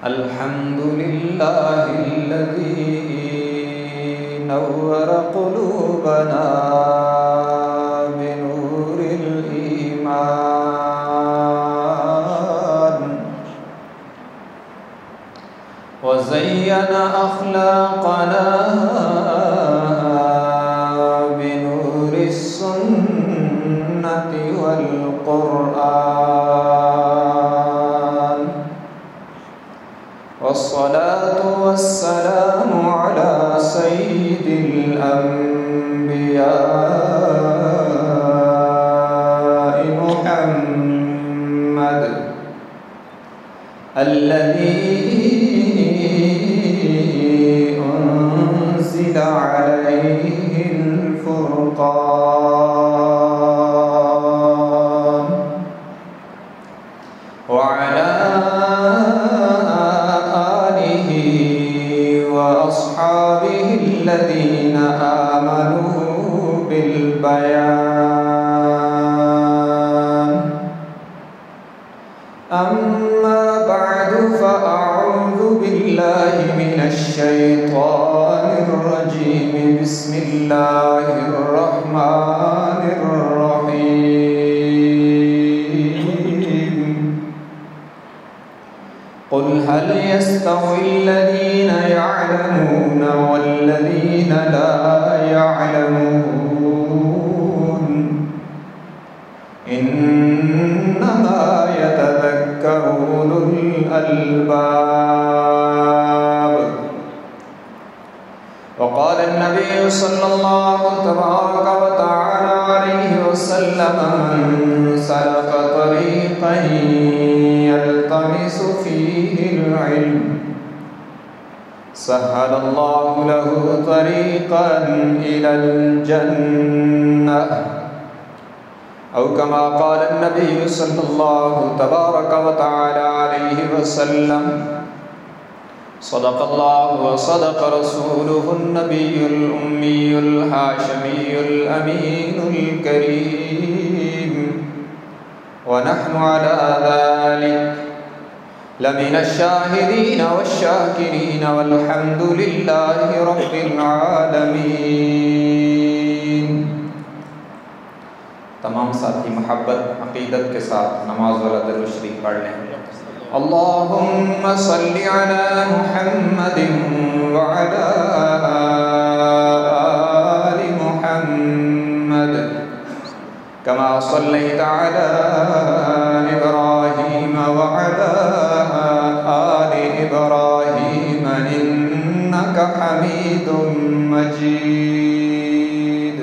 الحمد لله الذي نور قلوبنا بنور الإيمان وزين أخلاقنا بنور السنة والقرآن والصلاة والسلام على سيد الأنبياء محمد الذي أنزل عليه الفرقان وعلى آله وأصحابه الذين آمنوا بالبيان. أما بعد فأعوذ بالله من الشيطان الرجيم. بسم الله الرحمن الرحيم. قل هل يستوي الذين يعلمون والذين لا يعلمون إنما يتذكر أولو الألباب. وقال النبي صلى الله تبارك وتعالى عليه وسلم من سلك طريقا يلتمس فيه العلم سهل الله له طريقا إلى الجنة أو كما قال النبي صلى الله تبارك وتعالى عليه وسلم. صدق الله وصدق رسوله النبي الأمي الهاشمي الأمين الكريم ونحن على ذلك لمن الشاهدين والشاكرين والحمد لله رب العالمين. تمام ساتھی محبت عقیدت کے ساتھ نماز والا درود شریف پڑھ لیں. اللهم صل على محمد وعلى آل محمد كما صليت على إبراهيم وعلى آل إبراهيم إنك حميد مجيد.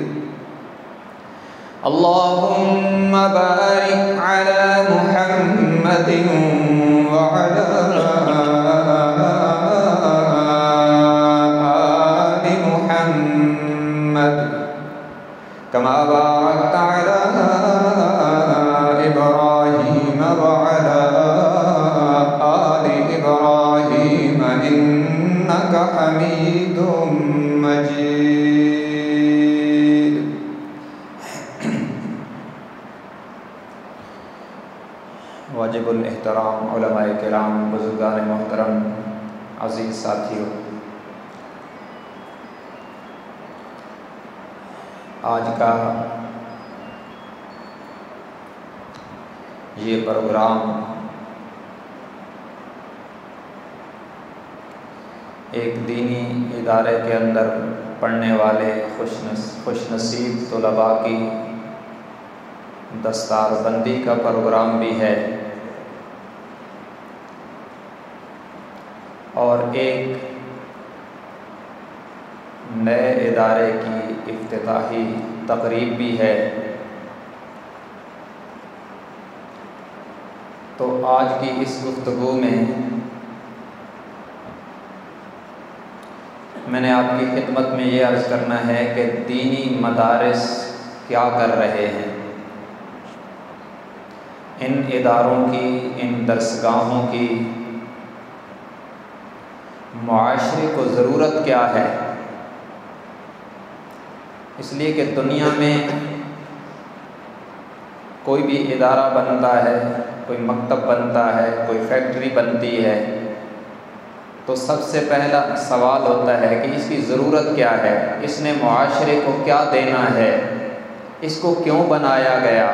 اللهم بارك على محمد وعلى آل محمد كما باركت على إبراهيم وعلى آل إبراهيم إنك حميد مجيد. واجب الاحترام علماء کرام، بزرگان محترم، عزیز ساتھیوں، آج کا یہ پروگرام ایک دینی ادارے کے اندر پڑھنے والے خوش نصیب طلباء کی دستار بندی کا پروگرام بھی ہے اور ایک نئے ادارے کی افتتاحی تقریب بھی ہے. تو آج کی اس گفتگو میں نے آپ کی خدمت میں یہ عرض کرنا ہے کہ دینی مدارس کیا کر رہے ہیں، ان اداروں کی، ان درسگاہوں کی معاشرے کو ضرورت کیا ہے. اس لیے کہ دنیا میں کوئی بھی ادارہ بنتا ہے، کوئی مکتب بنتا ہے، کوئی فیکٹری بنتی ہے تو سب سے پہلا سوال ہوتا ہے کہ اس کی ضرورت کیا ہے، اس نے معاشرے کو کیا دینا ہے، اس کو کیوں بنایا گیا۔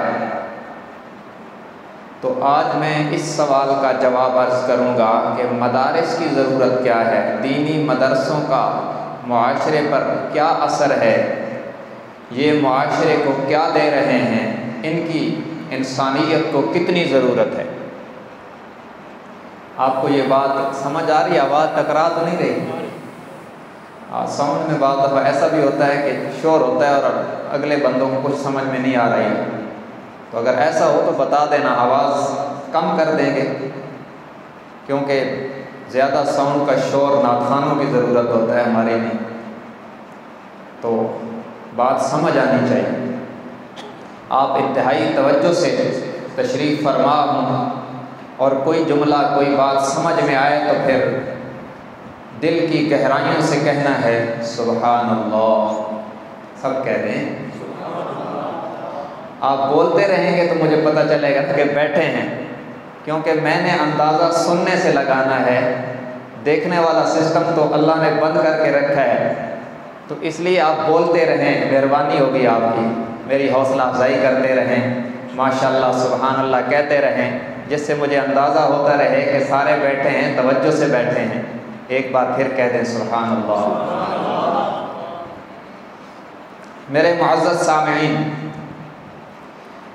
تو آج میں اس سوال کا جواب عرض کروں گا کہ مدارس کی ضرورت کیا ہے، دینی مدرسوں کا معاشرے پر کیا اثر ہے، یہ معاشرے کو کیا دے رہے ہیں، ان کی انسانیت کو کتنی ضرورت ہے۔ آپ کو یہ بات سمجھ آ رہی ہے؟ آواز ٹکرا تو نہیں رہی؟ ساؤنڈ میں بعض دفعہ ایسا بھی ہوتا ہے کہ شور ہوتا ہے اور اگلے بندوں کو کچھ سمجھ میں نہیں آ رہی ہے، تو اگر ایسا ہو تو بتا دینا، آواز کم کر دیں گے، کیونکہ زیادہ ساؤنڈ کا شور نعت خوانوں کی ضرورت ہوتا ہے ہمارے لیے، تو بات سمجھ آنی چاہیے۔ آپ انتہائی توجہ سے تشریف فرما ہوں اور کوئی جملہ کوئی بات سمجھ میں آئے تو پھر دل کی گہرائیوں سے کہنا ہے سبحان اللہ، سب کہہ دیں۔ آپ بولتے رہیں گے تو مجھے پتہ چلے گا کہ بیٹھے ہیں، کیونکہ میں نے اندازہ سننے سے لگانا ہے، دیکھنے والا سسٹم تو اللہ نے بند کر کے رکھا ہے، تو اس لیے آپ بولتے رہیں، مہربانی ہوگی آپ کی، میری حوصلہ افزائی کرتے رہیں، ماشاءاللہ سبحان اللہ کہتے رہیں، جس سے مجھے اندازہ ہوتا رہے کہ سارے بیٹھے ہیں، توجہ سے بیٹھے ہیں۔ ایک بار پھر کہہ دیں سبحان اللہ۔ میرے معزز سامعین،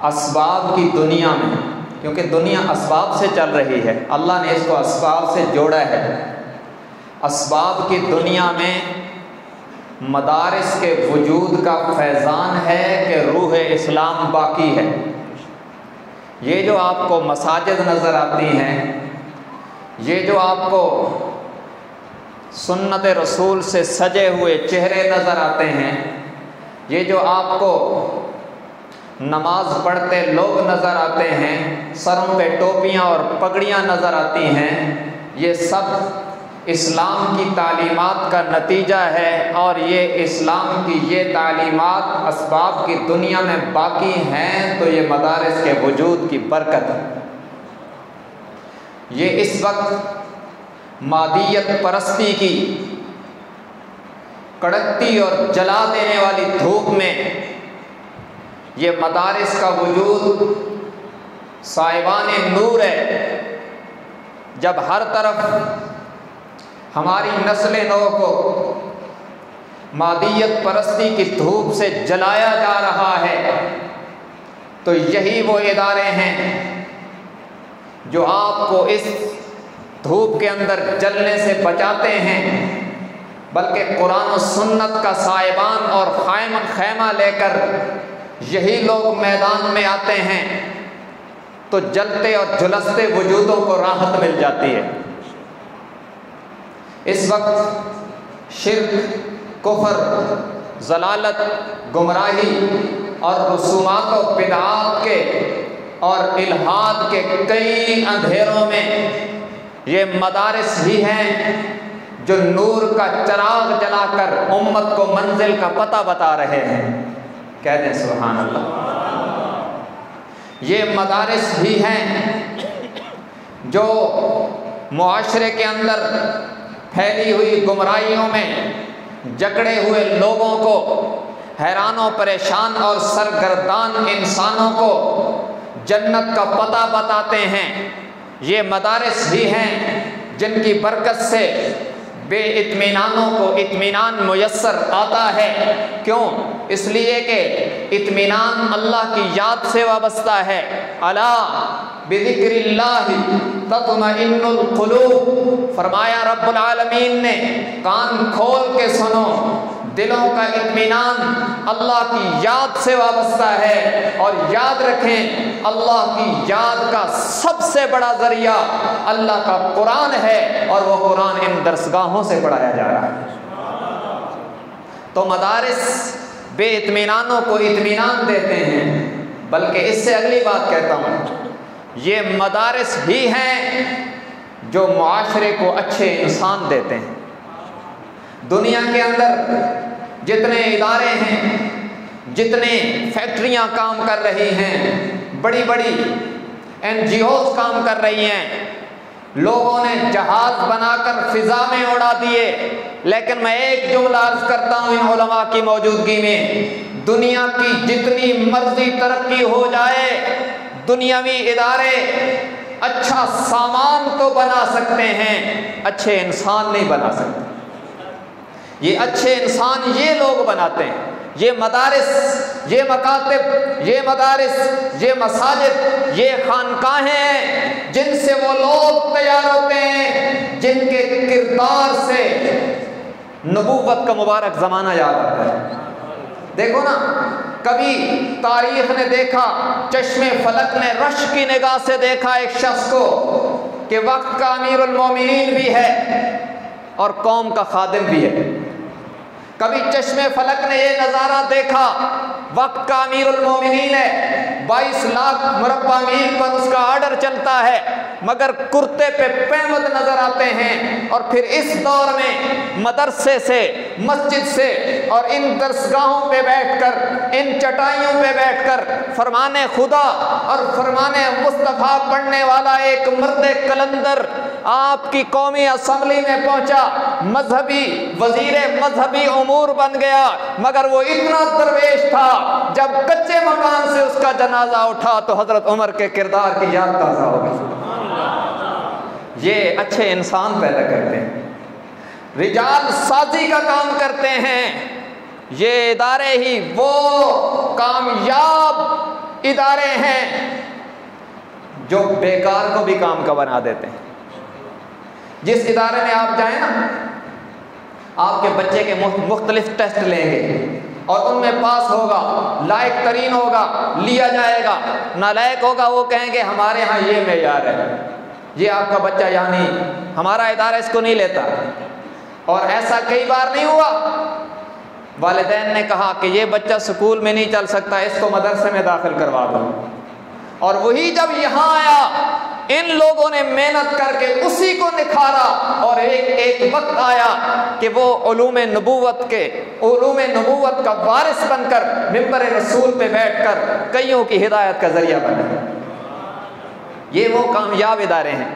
اسباب کی دنیا میں، کیونکہ دنیا اسباب سے چل رہی ہے، اللہ نے اس کو اسباب سے جوڑا ہے، اسباب کی دنیا میں مدارس کے وجود کا فیضان ہے کہ روح اسلام باقی ہے۔ یہ جو آپ کو مساجد نظر آتی ہیں، یہ جو آپ کو سنت رسول سے سجے ہوئے چہرے نظر آتے ہیں، یہ جو آپ کو نماز پڑھتے لوگ نظر آتے ہیں، سروں پہ ٹوپیاں اور پگڑیاں نظر آتی ہیں، یہ سب اسلام کی تعلیمات کا نتیجہ ہے، اور یہ اسلام کی یہ تعلیمات اسباب کی دنیا میں باقی ہیں تو یہ مدارس کے وجود کی برکت ہے۔ یہ اس وقت مادیت پرستی کی کڑکتی اور جلا دینے والی دھوپ میں یہ مدارس کا وجود صاحبان نور ہے، جب ہر طرف ہماری نسل نو کو مادیت پرستی کی دھوپ سے جلایا جا رہا ہے، تو یہی وہ ادارے ہیں جو آپ کو اس دھوپ کے اندر جلنے سے بچاتے ہیں، بلکہ قرآن و سنت کا صاحبان اور خیمہ لے کر یہی لوگ میدان میں آتے ہیں تو جلتے اور جھلستے وجودوں کو راحت مل جاتی ہے۔ اس وقت شرک، کفر، ضلالت، گمراہی اور رسومات و بدعات کے اور الحاد کے کئی اندھیروں میں یہ مدارس ہی ہیں جو نور کا چراغ جلا کر امت کو منزل کا پتہ بتا رہے ہیں۔ کہہ دیں سبحان اللہ۔ یہ مدارس ہی ہیں جو معاشرے کے اندر پھیلی ہوئی گمراہیوں میں جکڑے ہوئے لوگوں کو، حیران و پریشان اور سرگردان انسانوں کو جنت کا پتہ بتاتے ہیں۔ یہ مدارس ہی ہیں جن کی برکت سے بے اطمینانوں کو اطمینان میسر آتا ہے۔ کیوں؟ اس لیے کہ اطمینان اللہ کی یاد سے وابستہ ہے۔ الا بذکر اللہ تطمئن القلوب، فرمایا رب العالمین نے، کان کھول کے سنو، دلوں کا اطمینان اللہ کی یاد سے وابستہ ہے۔ اور یاد رکھیں، اللہ کی یاد کا سب سے بڑا ذریعہ اللہ کا قرآن ہے، اور وہ قرآن ان درسگاہوں سے پڑھایا جا رہا ہے۔ تو مدارس بے اطمینانوں کو اطمینان دیتے ہیں، بلکہ اس سے اگلی بات کہتا ہوں، یہ مدارس ہی ہیں جو معاشرے کو اچھے انسان دیتے ہیں۔ دنیا کے اندر جتنے ادارے ہیں، جتنے فیکٹریاں کام کر رہی ہیں، بڑی بڑی NGOs کام کر رہی ہیں، لوگوں نے جہاز بنا کر فضا میں اڑا دیے، لیکن میں ایک جملہ عرض کرتا ہوں ان علماء کی موجودگی میں، دنیا کی جتنی مرضی ترقی ہو جائے، دنیاوی ادارے اچھا سامان تو بنا سکتے ہیں، اچھے انسان نہیں بنا سکتے۔ یہ اچھے انسان یہ لوگ بناتے ہیں، یہ مدارس، یہ مکاتب، یہ مدارس، یہ مساجد، یہ خانقاہیں ہیں جن سے وہ لوگ تیار ہوتے ہیں جن کے کردار سے نبوت کا مبارک زمانہ یاد آتا ہے۔ دیکھو نا، کبھی تاریخ نے دیکھا، چشم فلک نے رش کی نگاہ سے دیکھا ایک شخص کو کہ وقت کا امیر المومنین بھی ہے اور قوم کا خادم بھی ہے۔ کبھی چشم فلک نے یہ نظارہ دیکھا، وقت کا امیر المومنین ہے، 22 لاکھ مربع میل پر اس کا آرڈر چلتا ہے، مگر کرتے پہ پیمد نظر آتے ہیں۔ اور پھر اس دور میں مدرسے سے، مسجد سے اور ان درسگاہوں پہ بیٹھ کر، ان چٹائیوں پہ بیٹھ کر فرمان خدا اور فرمان مصطفیٰ پڑھنے والا ایک مرد کلندر آپ کی قومی اسمبلی میں پہنچا، مذہبی وزیر مذہبی امور بن گیا، مگر وہ اتنا درویش تھا، جب کچے مکان سے اس کا جنازہ اٹھا تو حضرت عمر کے کردار کی یاد تازہ ہو گئی۔ یہ اچھے انسان پیدا کرتے ہیں، رجال سازی کا کام کرتے ہیں۔ یہ ادارے ہی وہ کامیاب ادارے ہیں جو بیکار کو بھی کام کا بنا دیتے ہیں۔ جس ادارے میں آپ جائیں نا، آپ کے بچے کے مختلف ٹیسٹ لیں گے اور ان میں پاس ہوگا، لائق ترین ہوگا، لیا جائے گا، نالائق ہوگا وہ کہیں گے ہمارے ہاں یہ معیار ہے، یہ آپ کا بچہ یعنی ہمارا ادارہ اس کو نہیں لیتا۔ اور ایسا کئی بار نہیں ہوا، والدین نے کہا کہ یہ بچہ سکول میں نہیں چل سکتا، اس کو مدرسے میں داخل کروا دو، اور وہی جب یہاں آیا ان لوگوں نے محنت کر کے اسی کو نکھارا، اور ایک وقت آیا کہ وہ علوم نبوت کا وارث بن کر ممبر رسول پہ بیٹھ کر کئیوں کی ہدایت کا ذریعہ بنا۔ یہ وہ کامیاب ادارے ہیں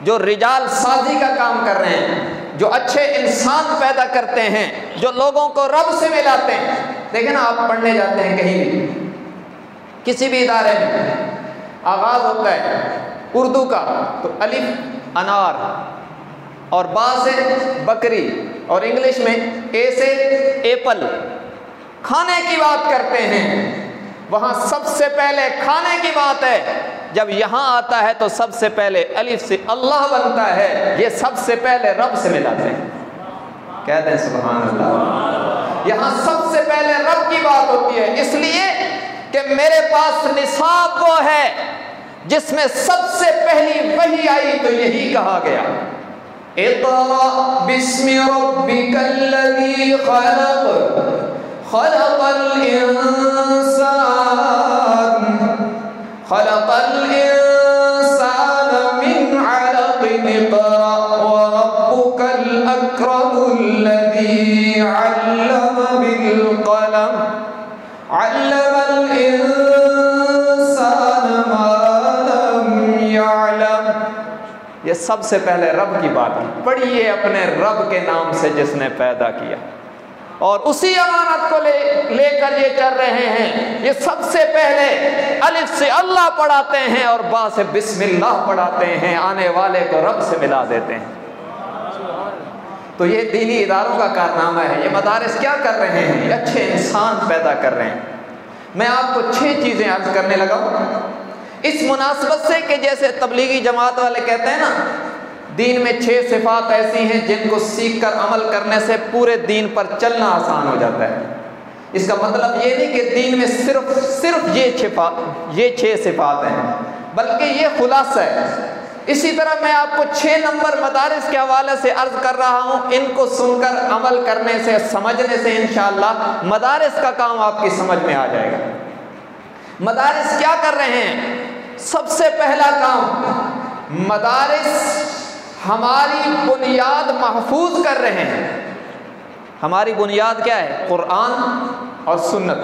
جو رجال سازی کا کام کر رہے ہیں، جو اچھے انسان پیدا کرتے ہیں، جو لوگوں کو رب سے ملاتے ہیں۔ دیکھیں نا، آپ پڑھنے جاتے ہیں کہیں بھی، کسی بھی ادارے میں آغاز ہوتا ہے اردو کا تو الف انار، اور با سے بکری، اور انگلش میں اے سے ایپل۔ کھانے کی بات کرتے ہیں، وہاں سب سے پہلے کھانے کی بات ہے، جب یہاں آتا ہے تو سب سے پہلے الف سے اللہ بنتا ہے، یہ سب سے پہلے رب سے ملاتے ہیں۔ کہتے ہیں سبحان اللہ۔ یہاں سب سے پہلے رب کی بات ہوتی ہے، اس لیے کہ میرے پاس نصاب وہ ہے جس میں سب سے پہلی وحی آئی تو یہی کہا گیا، اقرأ بسم ربک الذی خلق، خلق الانسان، خلق الانسان من علق، اقرأ وربک الاکرم الذی علم بالقلم، علم الانسان ما لم يعلم۔ یہ سب سے پہلے رب کی بات ہے، پڑھیے اپنے رب کے نام سے جس نے پیدا کیا، اور اسی امانت کو لے کر یہ چل رہے ہیں۔ یہ سب سے پہلے الف سے اللہ پڑھاتے ہیں اور با سے بسم اللہ پڑھاتے ہیں، آنے والے کو رب سے ملا دیتے ہیں۔ تو یہ دینی اداروں کا کارنامہ ہے۔ یہ مدارس کیا کر رہے ہیں؟ یہ اچھے انسان پیدا کر رہے ہیں۔ میں آپ کو 6 چیزیں عرض کرنے لگا ہوں اس مناسبت سے کہ جیسے تبلیغی جماعت والے کہتے ہیں نا، دین میں 6 صفات ایسی ہیں جن کو سیکھ کر عمل کرنے سے پورے دین پر چلنا آسان ہو جاتا ہے۔ اس کا مطلب یہ نہیں کہ دین میں صرف یہ 6 صفات ہیں، بلکہ یہ خلاصہ ہے۔ اسی طرح میں آپ کو 6 نمبر مدارس کے حوالے سے عرض کر رہا ہوں، ان کو سن کر عمل کرنے سے، سمجھنے سے انشاءاللہ مدارس کا کام آپ کی سمجھ میں آ جائے گا۔ مدارس کیا کر رہے ہیں؟ سب سے پہلا کام، مدارس ہماری بنیاد محفوظ کر رہے ہیں۔ ہماری بنیاد کیا ہے؟ قرآن اور سنت،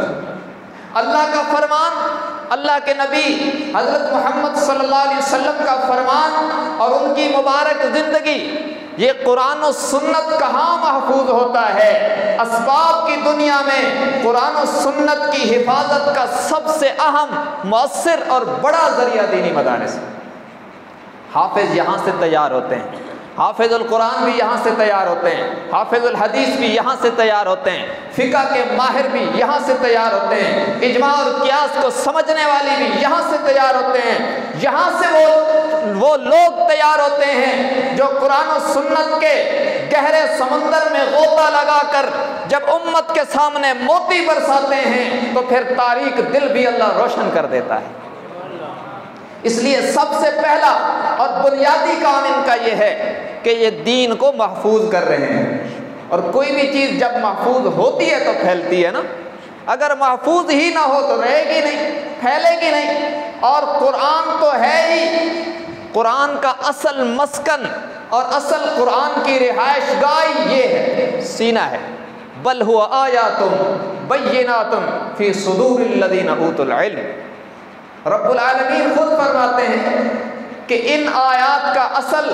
اللہ کا فرمان، اللہ کے نبی حضرت محمد صلی اللہ علیہ وسلم کا فرمان اور ان کی مبارک زندگی، یہ قرآن و سنت کہاں محفوظ ہوتا ہے؟ اسباب کی دنیا میں قرآن و سنت کی حفاظت کا سب سے اہم، مؤثر اور بڑا ذریعہ دینی مدارس۔ حافظ یہاں سے تیار ہوتے ہیں، حافظ القرآن بھی یہاں سے تیار ہوتے ہیں، حافظ الحدیث بھی یہاں سے تیار ہوتے ہیں، فقہ کے ماہر بھی یہاں سے تیار ہوتے ہیں، اجماع اور قیاس کو سمجھنے والی بھی یہاں سے تیار ہوتے ہیں، یہاں سے وہ لوگ تیار ہوتے ہیں جو قرآن و سنت کے گہرے سمندر میں غوطہ لگا کر جب امت کے سامنے موتی برساتے ہیں تو پھر تاریک دل بھی اللہ روشن کر دیتا ہے۔ اس لیے سب سے پہلا اور بنیادی کام ان کا یہ ہے کہ یہ دین کو محفوظ کر رہے ہیں، اور کوئی بھی چیز جب محفوظ ہوتی ہے تو پھیلتی ہے نا، اگر محفوظ ہی نہ ہو تو رہے گی نہیں، پھیلے گی نہیں۔ اور قرآن تو ہے ہی، قرآن کا اصل مسکن اور اصل قرآن کی رہائش گاہ یہ ہے، سینہ ہے۔ بل هو آیات بینات فی صدور الذین اوتوا العلم، رب العالمین خود فرماتے ہیں کہ ان آیات کا اصل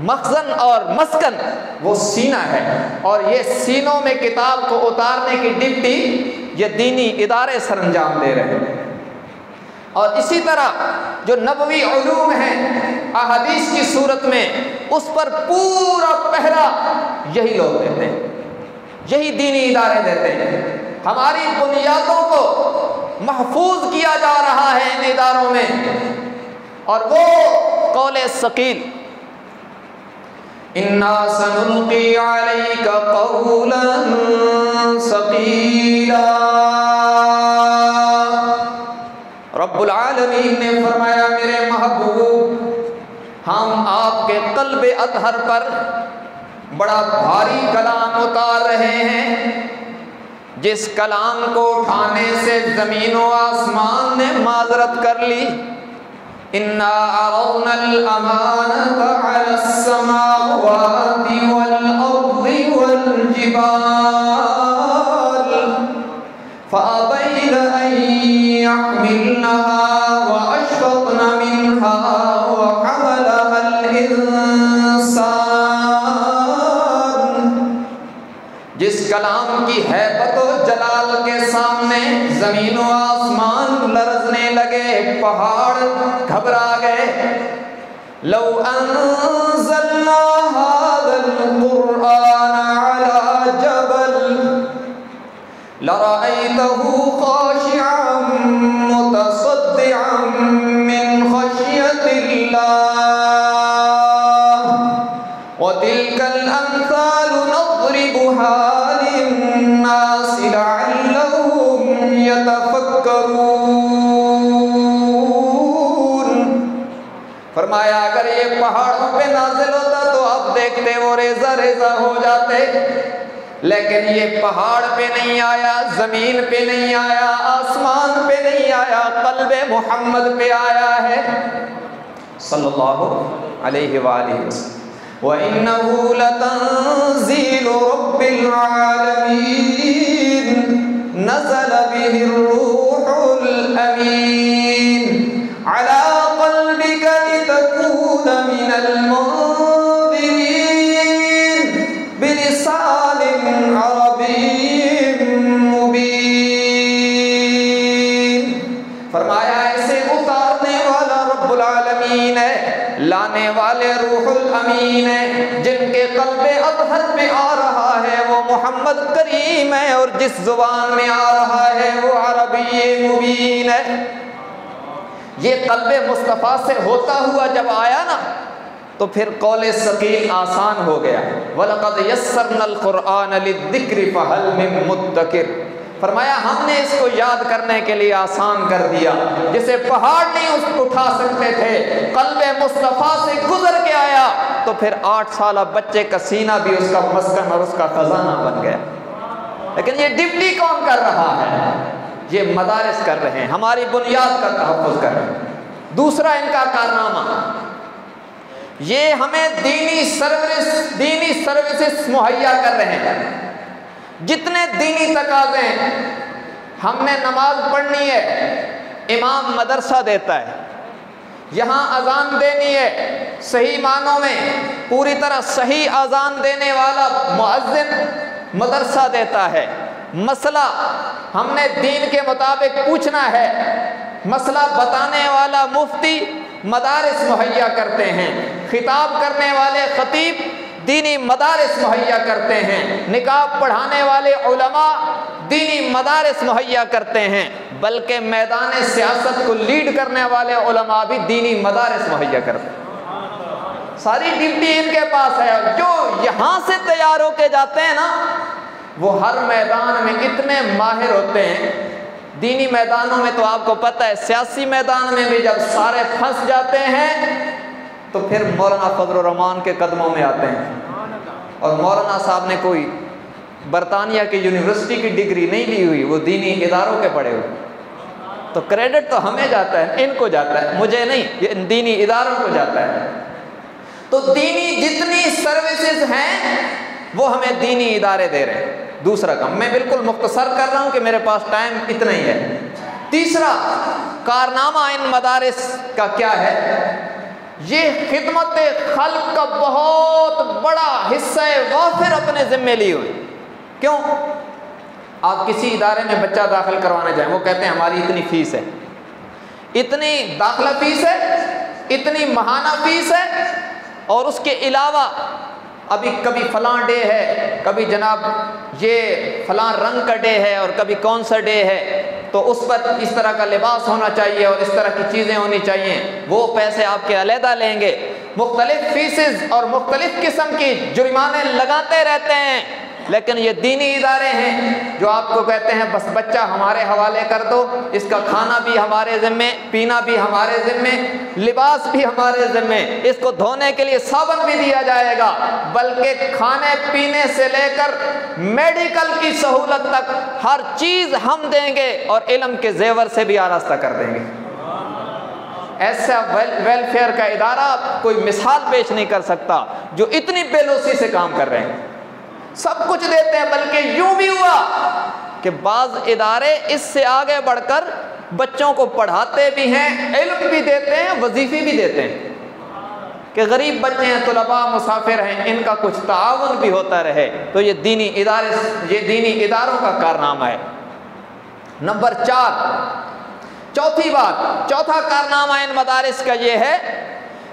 مخزن اور مسکن وہ سینہ ہے، اور یہ سینوں میں کتاب کو اتارنے کی ڈپٹی یہ دینی ادارے سر انجام دے رہے ہیں۔ اور اسی طرح جو نبوی علوم ہیں احادیث کی صورت میں، اس پر پورا پہرا یہی لوگ دیتے ہیں، یہی دینی ادارے دیتے ہیں۔ ہماری بنیادوں کو محفوظ کیا جا رہا ہے ان اداروں میں، اور وہ قول ثقیل اِنَّا سَنُلْقِي عَلَيْكَ قَوْلًا ثَقِيلًا، رب العالمین نے فرمایا میرے محبوب، ہم آپ کے قلب اطہر پر بڑا بھاری کلام اتار رہے ہیں، جس کلام کو اٹھانے سے زمین و آسمان نے معذرت کر لی۔ اِنَّا عَرَضْنَا الْأَمَانَةَ عَلَى السَّمَاوَاتِ وَالْأَرْضِ وَالْجِبَالِ فَأَبَيْنَ أَن يَحْمِلْنَهَا وَأَشْفَقْنَ مِنْهَا وَحَمَلَهَا الْإِنسَانُ، جس کلام کی ہیبت و جلال کے سامنے زمین و آسمان لرزنے لگے، پہاڑ گھبرا گئے۔ لو انزلنا هذا القرآن على جبل لرأيته خاشعا متصدعا من خشية الله وتلك الأمثال نضربها للناس لعلهم يتفكرون۔ فرمایا اگر یہ پہاڑوں پہ نازل ہوتا تو اب دیکھتے وہ ریزہ ریزہ ہو جاتے، لیکن یہ پہاڑ پہ نہیں آیا، زمین پہ نہیں آیا، آسمان پہ نہیں آیا، قلب محمد پہ آیا ہے صلی اللہ علیہ وآلہ وسلم۔ وَإِنَّهُ لَتَنزِيلُ رَبِّ الْعَالَمِينَ نَزَلَ بِهِ الرُّوحُ الْأَمِينُ عَلَى قَلْبِكَ لِتَكُونَ مِنَ الْمُنذِرِينَ بِلِسَانٍ عَرَبِيٍّ مُبِينٍ۔ فرمایا اسے اتارنے والا رب العالمین ہے، لانے والے روح الامین ہے، جن کے قلب اطہر پہ آ رہا ہے وہ محمد کریم ہے، اور جس زبان میں آ رہا ہے وہ عربی مبین ہے۔ یہ قلب مصطفیٰ سے ہوتا ہوا جب آیا نا تو پھر قول ثقیل آسان ہو گیا۔ وَلَقَدْ يَسَّرْنَا الْقُرْآنَ لِلذِّكْرِ فَهَلْ مِن مُدَّكِرٍ، فرمایا ہم نے اس کو یاد کرنے کے لیے آسان کر دیا، جسے پہاڑ نہیں اس کو اٹھا سکتے تھے، قلب مصطفیٰ سے گزر کے آیا تو پھر 8 سالہ بچے کا سینہ بھی اس کا مسکن اور اس کا خزانہ بن گیا۔ لیکن یہ ڈپٹی کون کر رہا ہے؟ یہ مدارس کر رہے ہیں، ہماری بنیاد کا تحفظ کر رہے ہیں۔ دوسرا ان کا کارنامہ، یہ ہمیں دینی سروسز مہیا کر رہے ہیں۔ جتنے دینی تقاضے ہیں، ہم نے نماز پڑھنی ہے، امام مدرسہ دیتا ہے، یہاں اذان دینی ہے صحیح معنوں میں، پوری طرح صحیح اذان دینے والا مؤذن مدرسہ دیتا ہے، مسئلہ ہم نے دین کے مطابق پوچھنا ہے، مسئلہ بتانے والا مفتی مدارس مہیا کرتے ہیں، خطاب کرنے والے خطیب دینی مدارس مہیا کرتے ہیں، نکاح پڑھانے والے علماء دینی مدارس مہیا کرتے ہیں، بلکہ میدان سیاست کو لیڈ کرنے والے علماء بھی دینی مدارس مہیا کرتے ہیں۔ ساری ڈیوٹی ان کے پاس ہے، اور جو یہاں سے تیار ہو کے جاتے ہیں نا وہ ہر میدان میں اتنے ماہر ہوتے ہیں۔ دینی میدانوں میں تو آپ کو پتہ ہے، سیاسی میدان میں بھی جب سارے پھنس جاتے ہیں تو پھر مولانا فضل الرحمان کے قدموں میں آتے ہیں، اور مولانا صاحب نے کوئی برطانیہ کی یونیورسٹی کی ڈگری نہیں لی ہوئی، وہ دینی اداروں کے پڑھے ہوئے، تو کریڈٹ تو ہمیں جاتا ہے، ان کو جاتا ہے، مجھے نہیں، یہ دینی اداروں کو جاتا ہے۔ تو دینی جتنی سروسز ہیں وہ ہمیں دینی ادارے دے رہے ہیں۔ دوسرا کام میں بالکل مختصر کر رہا ہوں کہ میرے پاس ٹائم اتنا ہی ہے۔ تیسرا کارنامہ ان مدارس کا کیا ہے؟ یہ خدمت خلق کا بہت بڑا حصہ وافر اپنے ذمے لی ہوئی۔ کیوں؟ آپ کسی ادارے میں بچہ داخل کروانا جائیں، وہ کہتے ہیں ہماری اتنی فیس ہے، اتنی داخلہ فیس ہے، اتنی ماہانہ فیس ہے، اور اس کے علاوہ ابھی کبھی فلاں ڈے ہے، کبھی جناب یہ فلاں رنگ کا ڈے ہے، اور کبھی کون سا ڈے ہے، تو اس پر اس طرح کا لباس ہونا چاہیے اور اس طرح کی چیزیں ہونی چاہیے، وہ پیسے آپ کے علیحدہ لیں گے۔ مختلف فیسز اور مختلف قسم کی جرمانے لگاتے رہتے ہیں، لیکن یہ دینی ادارے ہیں جو آپ کو کہتے ہیں بس بچہ ہمارے حوالے کر دو، اس کا کھانا بھی ہمارے ذمے، پینا بھی ہمارے ذمے، لباس بھی ہمارے ذمے، اس کو دھونے کے لیے صابن بھی دیا جائے گا، بلکہ کھانے پینے سے لے کر میڈیکل کی سہولت تک ہر چیز ہم دیں گے، اور علم کے زیور سے بھی آراستہ کر دیں گے۔ ایسا ویلفیئر کا ادارہ کوئی مثال پیش نہیں کر سکتا جو اتنی بے لوثی سے کام کر رہے ہیں، سب کچھ دیتے ہیں۔ بلکہ یوں بھی ہوا کہ بعض ادارے اس سے آگے بڑھ کر بچوں کو پڑھاتے بھی ہیں، علم بھی دیتے ہیں، وظیفے بھی دیتے ہیں کہ غریب بچے ہیں، طلباء مسافر ہیں، ان کا کچھ تعاون بھی ہوتا رہے۔ تو یہ دینی ادارے، یہ دینی اداروں کا کارنامہ ہے۔ نمبر 4، چوتھی بات، چوتھا کارنامہ ان مدارس کا یہ ہے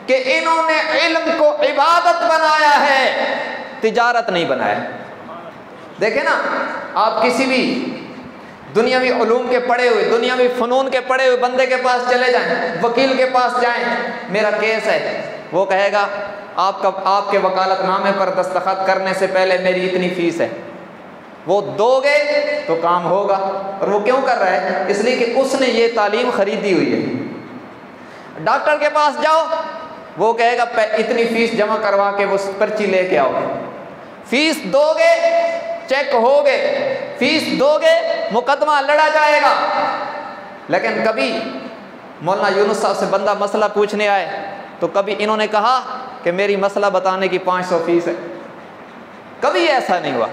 کہ انہوں نے علم کو عبادت بنایا ہے، تجارت نہیں بنایا۔ دیکھیں نا، آپ کسی بھی دنیاوی علوم کے پڑھے ہوئے، دنیاوی فنون کے پڑھے ہوئے بندے کے پاس چلے جائیں، وکیل کے پاس جائیں، میرا کیس ہے، وہ کہے گا آپ کے وکالت نامے پر دستخط کرنے سے پہلے میری اتنی فیس ہے، وہ دو گے تو کام ہوگا۔ اور وہ کیوں کر رہا ہے؟ اس لیے کہ اس نے یہ تعلیم خریدی ہوئی ہے۔ ڈاکٹر کے پاس جاؤ، وہ کہے گا اتنی فیس جمع کروا کے وہ پرچی لے کے آؤ، فیس دو گے چیک ہوگے، فیس دو گے مقدمہ لڑا جائے گا۔ لیکن کبھی مولانا یونس صاحب سے بندہ مسئلہ پوچھنے آئے تو کبھی انہوں نے کہا کہ میری مسئلہ بتانے کی 500 فیس ہے، کبھی ایسا نہیں ہوا۔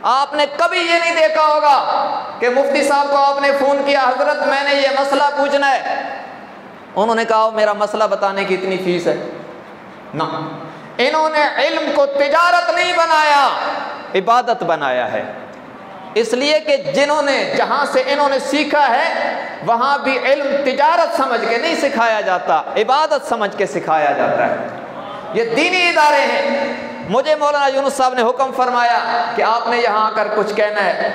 آپ نے کبھی یہ نہیں دیکھا ہوگا کہ مفتی صاحب کو آپ نے فون کیا، حضرت میں نے یہ مسئلہ پوچھنا ہے، انہوں نے کہا میرا مسئلہ بتانے کی اتنی فیس ہے۔ نہ، انہوں نے علم کو تجارت نہیں بنایا، عبادت بنایا ہے۔ اس لیے کہ جہاں سے انہوں نے سیکھا ہے وہاں بھی علم تجارت سمجھ کے نہیں سکھایا جاتا، عبادت سمجھ کے سکھایا جاتا ہے۔ یہ دینی ادارے ہیں۔ مجھے مولانا یونس صاحب نے حکم فرمایا کہ آپ نے یہاں آ کر کچھ کہنا ہے،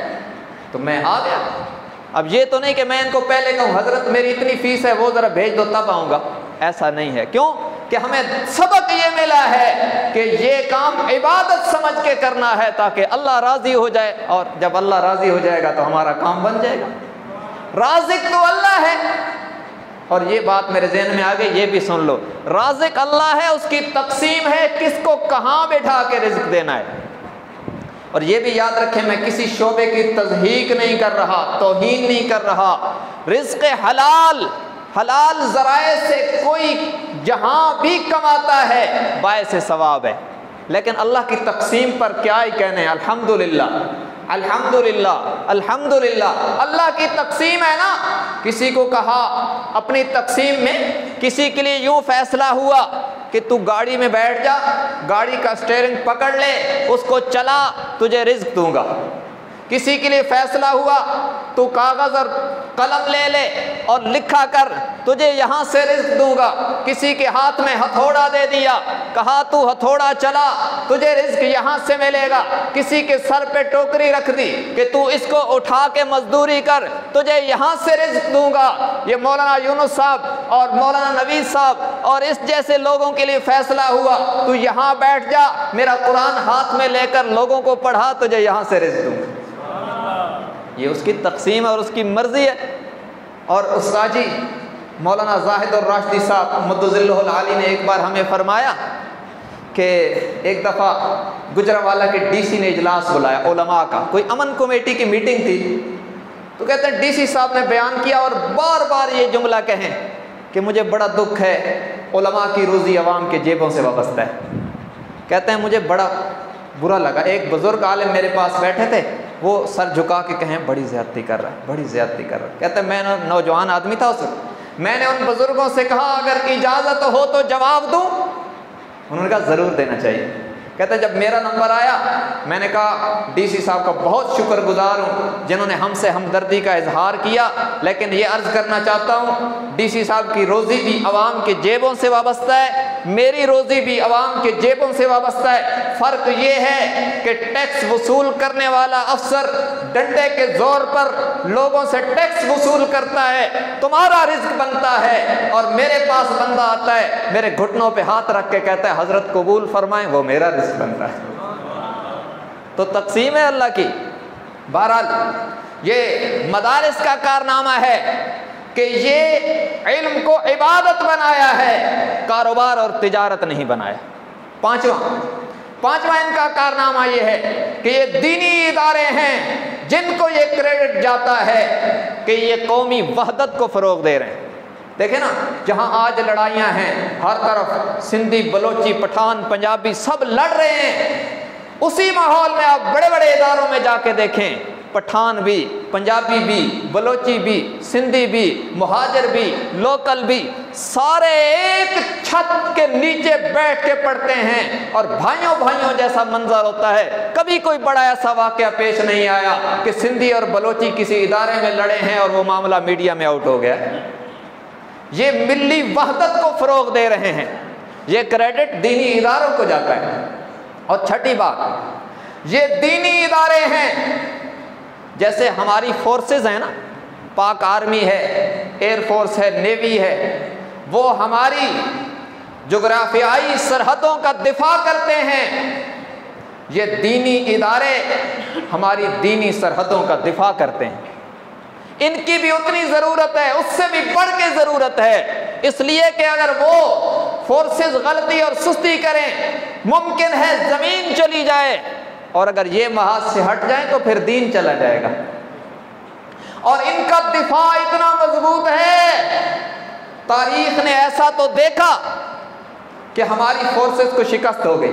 تو میں آ گیا۔ اب یہ تو نہیں کہ میں ان کو پہلے کہوں حضرت میری اتنی فیس ہے، وہ ذرا بھیج دو تب آؤں گا، ایسا نہیں ہے۔ کیوں کہ ہمیں سبق یہ ملا ہے کہ یہ کام عبادت سمجھ کے کرنا ہے تاکہ اللہ راضی ہو جائے، اور جب اللہ راضی ہو جائے گا تو ہمارا کام بن جائے گا۔ رازق تو اللہ ہے، اور یہ بات میرے ذہن میں آ گئی، یہ بھی سن لو، رازق اللہ ہے، اس کی تقسیم ہے کس کو کہاں بٹھا کے رزق دینا ہے۔ اور یہ بھی یاد رکھیں، میں کسی شعبے کی تضحیق نہیں کر رہا، توہین نہیں کر رہا۔ رزق حلال ذرائع سے کوئی جہاں بھی کماتا ہے باعث ثواب ہے، لیکن اللہ کی تقسیم پر کیا ہی کہنے، الحمدللہ الحمدللہ الحمدللہ۔ اللہ کی تقسیم ہے نا، کسی کو کہا اپنی تقسیم میں کسی کے لیے یوں فیصلہ ہوا کہ تو گاڑی میں بیٹھ جا، گاڑی کا اسٹیئرنگ پکڑ لے، اس کو چلا، تجھے رزق دوں گا۔ کسی کے لیے فیصلہ ہوا تو کاغذ اور قلم لے لے اور لکھا کر، تجھے یہاں سے رزق دوں گا۔ کسی کے ہاتھ میں ہتھوڑا دے دیا، کہا تو ہتھوڑا چلا، تجھے رزق یہاں سے ملے گا۔ کسی کے سر پہ ٹوکری رکھ دی کہ تو اس کو اٹھا کے مزدوری کر، تجھے یہاں سے رزق دوں گا۔ یہ مولانا یونس صاحب اور مولانا نوید صاحب اور اس جیسے لوگوں کے لیے فیصلہ ہوا، تو یہاں بیٹھ جا، میرا قرآن ہاتھ میں لے کر لوگوں کو پڑھا، تجھے یہاں سے رزق دوں گا۔ یہ اس کی تقسیم اور اس کی مرضی ہے۔ اور استاد جی مولانا زاہد الراشدی صاحب مدظلہ العالی نے ایک بار ہمیں فرمایا کہ ایک دفعہ گجرانوالہ کے ڈی سی نے اجلاس بلایا علماء کا، کوئی امن کمیٹی کی میٹنگ تھی، تو کہتے ہیں ڈی سی صاحب نے بیان کیا اور بار بار یہ جملہ کہیں کہ مجھے بڑا دکھ ہے، علماء کی روزی عوام کے جیبوں سے وابستہ ہے۔ کہتے ہیں مجھے بڑا برا لگا، ایک بزرگ عالم میرے پاس بیٹھے تھے، وہ سر جھکا کے کہیں بڑی زیادتی کر رہا ہے، بڑی زیادتی کر رہا ہے۔ کہتے ہیں میں نوجوان آدمی تھا اس وقت، میں نے ان بزرگوں سے کہا اگر اجازت ہو تو جواب دوں؟ انہوں نے کہا ضرور دینا چاہیے۔ کہتے ہیں جب میرا نمبر آیا میں نے کہا ڈی سی صاحب کا بہت شکر گزار ہوں جنہوں نے ہم سے ہمدردی کا اظہار کیا، لیکن یہ عرض کرنا چاہتا ہوں ڈی سی صاحب کی روزی بھی عوام کے جیبوں سے وابستہ ہے، میری روزی بھی عوام کے جیبوں سے وابستہ ہے۔ فرق یہ ہے کہ ٹیکس وصول کرنے والا افسر ڈنڈے کے زور پر لوگوں سے ٹیکس وصول کرتا ہے، تمہارا رزق بنتا ہے، اور میرے پاس بندہ آتا ہے میرے گھٹنوں پہ ہاتھ رکھ کے کہتا ہے حضرت قبول فرمائیں، وہ میرا رزق بنتا ہے۔ تو تقسیم ہے اللہ کی۔ بہرحال یہ مدارس کا کارنامہ ہے کہ یہ علم کو عبادت بنایا ہے، کاروبار اور تجارت نہیں بنایا۔ پانچواں ان کا کارنامہ یہ ہے کہ یہ دینی ادارے ہیں جن کو یہ کریڈٹ جاتا ہے کہ یہ قومی وحدت کو فروغ دے رہے ہیں۔ دیکھیں نا جہاں آج لڑائیاں ہیں، ہر طرف سندھی، بلوچی، پٹھان، پنجابی سب لڑ رہے ہیں، اسی ماحول میں آپ بڑے بڑے اداروں میں جا کے دیکھیں، پٹھان بھی، پنجابی بھی، بلوچی بھی، سندھی بھی، مہاجر بھی، لوکل بھی، سارے ایک چھت کے نیچے بیٹھ کے پڑھتے ہیں اور بھائیوں بھائیوں جیسا منظر ہوتا ہے۔ کبھی کوئی بڑا ایسا واقعہ پیش نہیں آیا کہ سندھی اور بلوچی کسی ادارے میں لڑے ہیں اور وہ معاملہ میڈیا میں آؤٹ ہو گیا۔ یہ ملی وحدت کو فروغ دے رہے ہیں، یہ کریڈٹ دینی اداروں کو جاتا ہے۔ اور چھٹی بات، یہ دینی ادارے ہیں جیسے ہماری فورسز ہیں نا، پاک آرمی ہے، ایئر فورس ہے، نیوی ہے، وہ ہماری جغرافیائی سرحدوں کا دفاع کرتے ہیں۔ یہ دینی ادارے ہماری دینی سرحدوں کا دفاع کرتے ہیں۔ ان کی بھی اتنی ضرورت ہے، اس سے بھی بڑھ کے ضرورت ہے، اس لیے کہ اگر وہ فورسز غلطی اور سستی کریں ممکن ہے زمین چلی جائے، اور اگر یہ محاذ سے ہٹ جائیں تو پھر دین چلا جائے گا۔ اور ان کا دفاع اتنا مضبوط ہے، تاریخ نے ایسا تو دیکھا کہ ہماری فورسز کو شکست ہو گئی،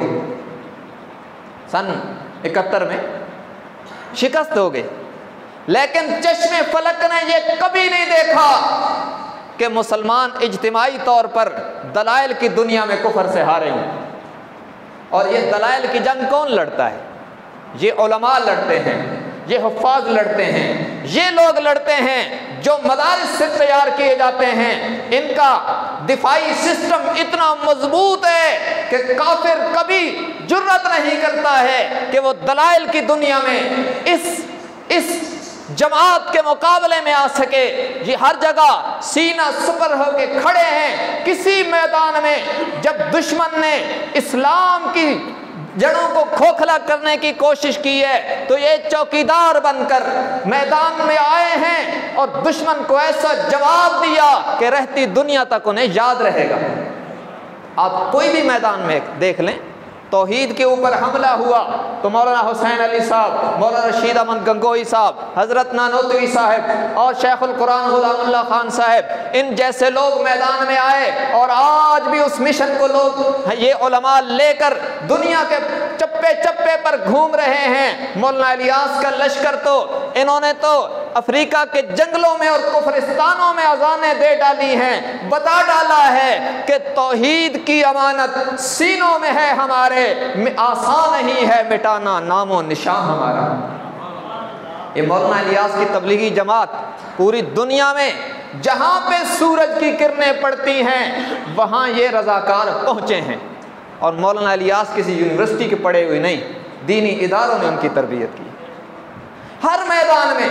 سن 71 میں شکست ہو گئی، لیکن چشم فلک نے یہ کبھی نہیں دیکھا کہ مسلمان اجتماعی طور پر دلائل کی دنیا میں کفر سے ہارے ہوں۔ اور یہ دلائل کی جنگ کون لڑتا ہے؟ یہ علماء لڑتے ہیں، یہ حفاظ لڑتے ہیں، یہ لوگ لڑتے ہیں جو مدارس سے تیار کیے جاتے ہیں۔ ان کا دفاعی سسٹم اتنا مضبوط ہے کہ کافر کبھی جرأت نہیں کرتا ہے کہ وہ دلائل کی دنیا میں اس جماعت کے مقابلے میں آ سکے۔ یہ ہر جگہ سینہ سپر ہو کے کھڑے ہیں۔ کسی میدان میں جب دشمن نے اسلام کی جڑوں کو کھوکھلا کرنے کی کوشش کی ہے تو یہ چوکیدار بن کر میدان میں آئے ہیں اور دشمن کو ایسا جواب دیا کہ رہتی دنیا تک انہیں یاد رہے گا۔ آپ کوئی بھی میدان میں دیکھ لیں، توحید کے اوپر حملہ ہوا تو مولانا حسین علی صاحب، مولانا رشید احمد گنگوئی صاحب، حضرت نانوتوی صاحب اور شیخ القرآن غلام اللہ خان صاحب، ان جیسے لوگ میدان میں آئے، اور آج بھی اس مشن کو لوگ یہ علماء لے کر دنیا کے چپے چپے پر گھوم رہے ہیں۔ مولانا الیاس کا لشکر تو انہوں نے تو افریقہ کے جنگلوں میں اور کفرستانوں میں اذانیں دے ڈالی ہیں، بتا ڈالا ہے کہ توحید کی امانت سینوں میں ہے ہمارے، آسان نہیں ہے مٹانا نام و نشان ہمارا۔ یہ مولانا الیاس کی تبلیغی جماعت پوری دنیا میں جہاں پہ سورج کی کرنیں پڑتی ہیں وہاں یہ رضاکار پہنچے ہیں، اور مولانا الیاس کسی یونیورسٹی کے پڑھے ہوئے نہیں، دینی اداروں نے ان کی تربیت کی۔ ہر میدان میں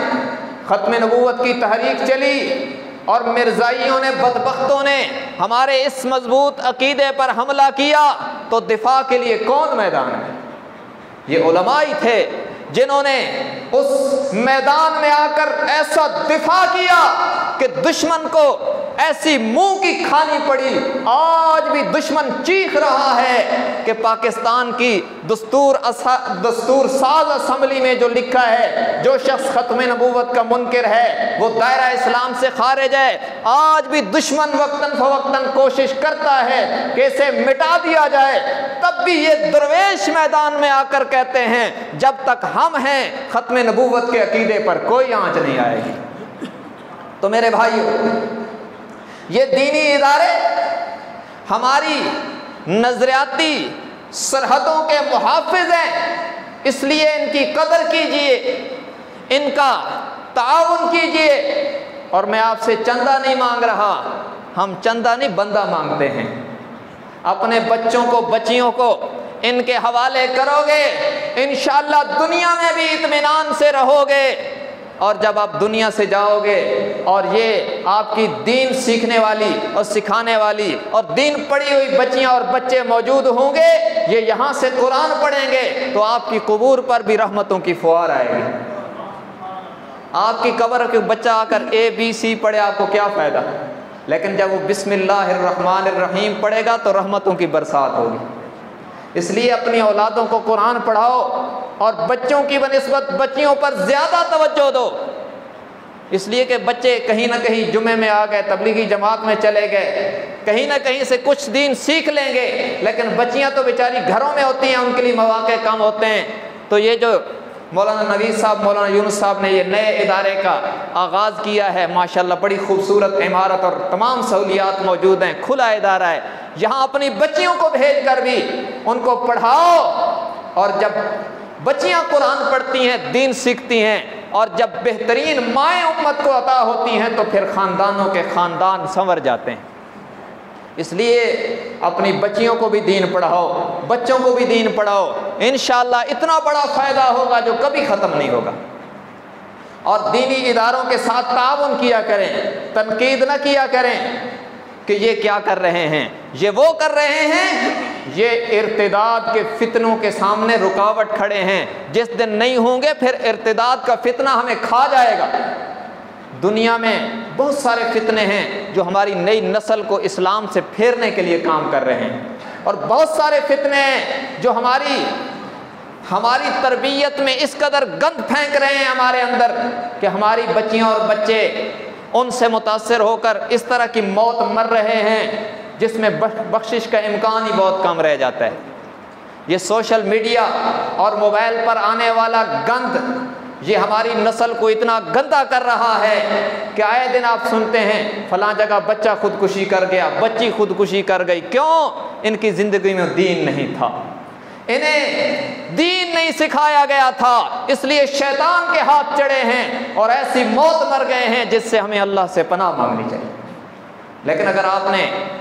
ختم نبوت کی تحریک چلی اور مرزائیوں نے، بدبختوں نے ہمارے اس مضبوط عقیدے پر حملہ کیا، تو دفاع کے لیے کون میدان ہے؟ یہ علماء ہی تھے جنہوں نے اس میدان میں آ کر ایسا دفاع کیا کہ دشمن کو ایسی منہ کی کھانی پڑی۔ آج بھی دشمن چیخ رہا ہے کہ پاکستان کی دستور ساز اسمبلی میں جو لکھا ہے جو شخص ختم نبوت کا منکر ہے وہ دائرہ اسلام سے خارج ہے۔ آج بھی دشمن وقتاً فوقتاً کوشش کرتا ہے کہ اسے مٹا دیا جائے، تب بھی یہ درویش میدان میں آ کر کہتے ہیں جب تک ہم ہیں ختم نبوت کے عقیدے پر کوئی آنچ نہیں آئے گی۔ تو میرے بھائیو، یہ دینی ادارے ہماری نظریاتی سرحدوں کے محافظ ہیں، اس لیے ان کی قدر کیجئے، ان کا تعاون کیجئے۔ اور میں آپ سے چندہ نہیں مانگ رہا، ہم چندہ نہیں بندہ مانگتے ہیں۔ اپنے بچوں کو بچیوں کو ان کے حوالے کرو گے انشاءاللہ دنیا میں بھی اطمینان سے رہو گے، اور جب آپ دنیا سے جاؤ گے اور یہ آپ کی دین سیکھنے والی اور سکھانے والی اور دین پڑھی ہوئی بچیاں اور بچے موجود ہوں گے، یہ یہاں سے قرآن پڑھیں گے تو آپ کی قبور پر بھی رحمتوں کی فوار آئے گی۔ آپ کی قبر کے بچہ آ کر ABC پڑھے آپ کو کیا فائدہ، لیکن جب وہ بسم اللہ الرحمن الرحیم پڑھے گا تو رحمتوں کی برسات ہوگی۔ اس لیے اپنی اولادوں کو قرآن پڑھاؤ اور بچوں کی بنسبت بچیوں پر زیادہ توجہ دو، اس لیے کہ بچے کہیں نہ کہیں جمعے میں آ گئے، تبلیغی جماعت میں چلے گئے، کہیں نہ کہیں سے کچھ دین سیکھ لیں گے، لیکن بچیاں تو بیچاری گھروں میں ہوتی ہیں، ان کے لیے مواقع کم ہوتے ہیں۔ تو یہ جو مولانا نوید صاحب، مولانا یونس صاحب نے یہ نئے ادارے کا آغاز کیا ہے، ماشاءاللہ بڑی خوبصورت عمارت اور تمام سہولیات موجود ہیں، کھلا ادارہ ہے، یہاں اپنی بچیوں کو بھیج کر بھی ان کو پڑھاؤ، اور جب بچیاں قرآن پڑھتی ہیں، دین سیکھتی ہیں، اور جب بہترین مائیں امت کو عطا ہوتی ہیں تو پھر خاندانوں کے خاندان سنور جاتے ہیں۔ اس لیے اپنی بچیوں کو بھی دین پڑھاؤ، بچوں کو بھی دین پڑھاؤ، انشاءاللہ اتنا بڑا فائدہ ہوگا جو کبھی ختم نہیں ہوگا۔ اور دینی اداروں کے ساتھ تعاون کیا کریں، تنقید نہ کیا کریں کہ یہ کیا کر رہے ہیں، یہ وہ کر رہے ہیں، یہ ارتداد کے فتنوں کے سامنے رکاوٹ کھڑے ہیں، جس دن نہیں ہوں گے پھر ارتداد کا فتنہ ہمیں کھا جائے گا۔ دنیا میں بہت سارے فتنے ہیں جو ہماری نئی نسل کو اسلام سے پھیرنے کے لیے کام کر رہے ہیں، اور بہت سارے فتنے ہیں جو ہماری تربیت میں اس قدر گند پھینک رہے ہیں ہمارے اندر کہ ہماری بچیاں اور بچے ان سے متاثر ہو کر اس طرح کی موت مر رہے ہیں جس میں بخشش کا امکان ہی بہت کم رہ جاتا ہے۔ یہ سوشل میڈیا اور موبائل پر آنے والا گند یہ ہماری نسل کو اتنا گندا کر رہا ہے کہ آئے دن آپ سنتے ہیں فلاں جگہ بچہ خودکشی کر گیا، بچی خودکشی کر گئی۔ کیوں؟ ان کی زندگی میں دین نہیں تھا، انہیں دین نہیں سکھایا گیا تھا، اس لیے شیطان کے ہاتھ چڑھے ہیں اور ایسی موت مر گئے ہیں جس سے ہمیں اللہ سے پناہ مانگنی چاہیے۔ لیکن اگر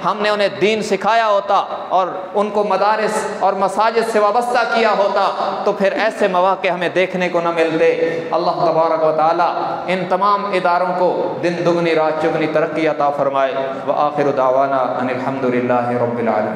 ہم نے انہیں دین سکھایا ہوتا اور ان کو مدارس اور مساجد سے وابستہ کیا ہوتا تو پھر ایسے مواقع ہمیں دیکھنے کو نہ ملتے۔ اللہ تبارک و تعالی ان تمام اداروں کو دن دگنی رات چگنی ترقی عطا فرمائے۔ وآخر دعوانا ان الحمد للہ رب العالمین۔